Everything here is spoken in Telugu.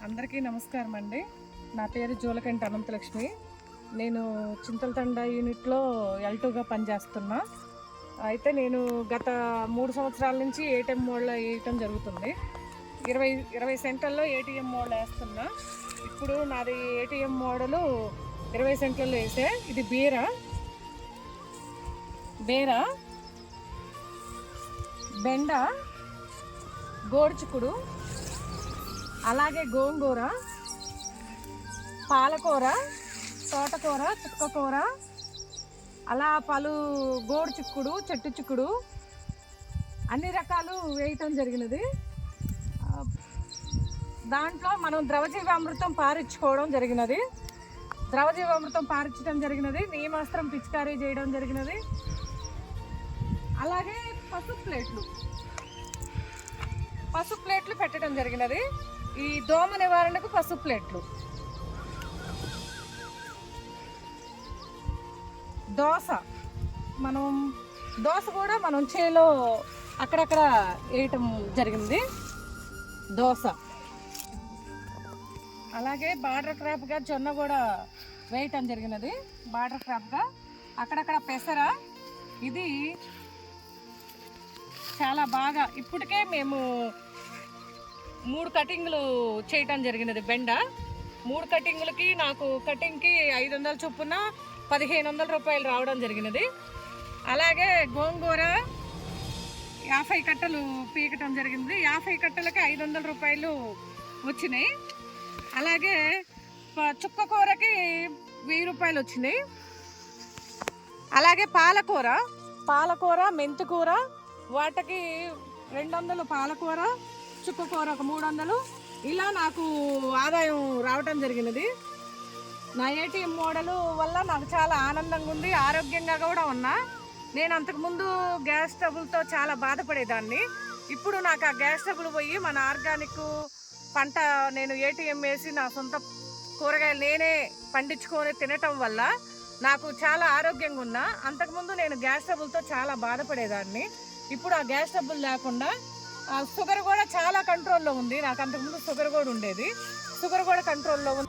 అందరికీ నమస్కారం అండి. నా పేరు జోలకంటి అనంతలక్ష్మి. నేను చింతలతండ యూనిట్లో L2గా పనిచేస్తున్నా. అయితే నేను గత 3 సంవత్సరాల నుంచి ఏటీఎం మోడ్లో వేయటం జరుగుతుంది. 20 సెంట్లలో ఏటీఎం మోడ్లో వేస్తున్నా. ఇప్పుడు నాది ఏటీఎం మోడలు 20 సెంట్లలో వేసే. ఇది బీర, బెండ, గోరుచిక్కుడు, అలాగే గోంగూర, పాలకూర, తోటకూర, చుక్కకూర, అలా పలు గోడు చిక్కుడు, చెట్టు చిక్కుడు అన్ని రకాలు వేయటం జరిగినది. దాంట్లో మనం ద్రవజీవామృతం పారించుకోవడం జరిగినది. ద్రవజీవామృతం పారించడం జరిగినది. నీమాస్త్రం పిచికారీ చేయడం జరిగినది. అలాగే పసుపు ప్లేట్లు పెట్టడం జరిగినది. ఈ దోమ నివారణకు పసుపు ప్లేట్లు. దోస కూడా మనం చేలో అక్కడక్కడ వేయటం జరిగింది. దోస అలాగే బార్డర్ క్రాప్గా జొన్న కూడా వేయటం జరిగినది. బార్డర్ క్రాప్గా అక్కడక్కడ పెసర. ఇది చాలా బాగా ఇప్పటికే మేము 3 కటింగ్లు చేయటం జరిగినది. బెండ 3 కటింగ్లకి నాకు కటింగ్కి 500 చొప్పున 1500 రూపాయలు రావడం జరిగినది. అలాగే గోంగూర 50 కట్టలు పీకటం జరిగింది. 50 కట్టలకి 500 రూపాయలు వచ్చినాయి. అలాగే చుక్కకూరకి 1000 రూపాయలు వచ్చినాయి. అలాగే పాలకూర, మెంతికూర వాటికి 200 పాలకూర, చుక్కకూర ఒక 300. ఇలా నాకు ఆదాయం రావటం జరిగినది. నా ఏటీఎం మోడల్ వల్ల నాకు చాలా ఆనందంగా ఉంది, ఆరోగ్యంగా కూడా ఉన్నా. నేను అంతకుముందు గ్యాస్ ట్రబుల్తో చాలా బాధపడేదాన్ని. ఇప్పుడు నాకు ఆ గ్యాస్ ట్రబుల్ పోయి మన ఆర్గానిక్ పంట నేను ఏటీఎం వేసి నా సొంత కూరగాయలు నేనే పండించుకొని తినటం వల్ల నాకు చాలా ఆరోగ్యంగా ఉన్నా. అంతకుముందు నేను గ్యాస్ ట్రబుల్తో చాలా బాధపడేదాన్ని. ఇప్పుడు ఆ గ్యాస్ ట్రబుల్ లేకుండా షుగర్ కూడా చాలా కంట్రోల్లో ఉంది. నాకు అంతకుముందు షుగర్ కూడా ఉండేది. షుగర్ కూడా కంట్రోల్లో ఉంది.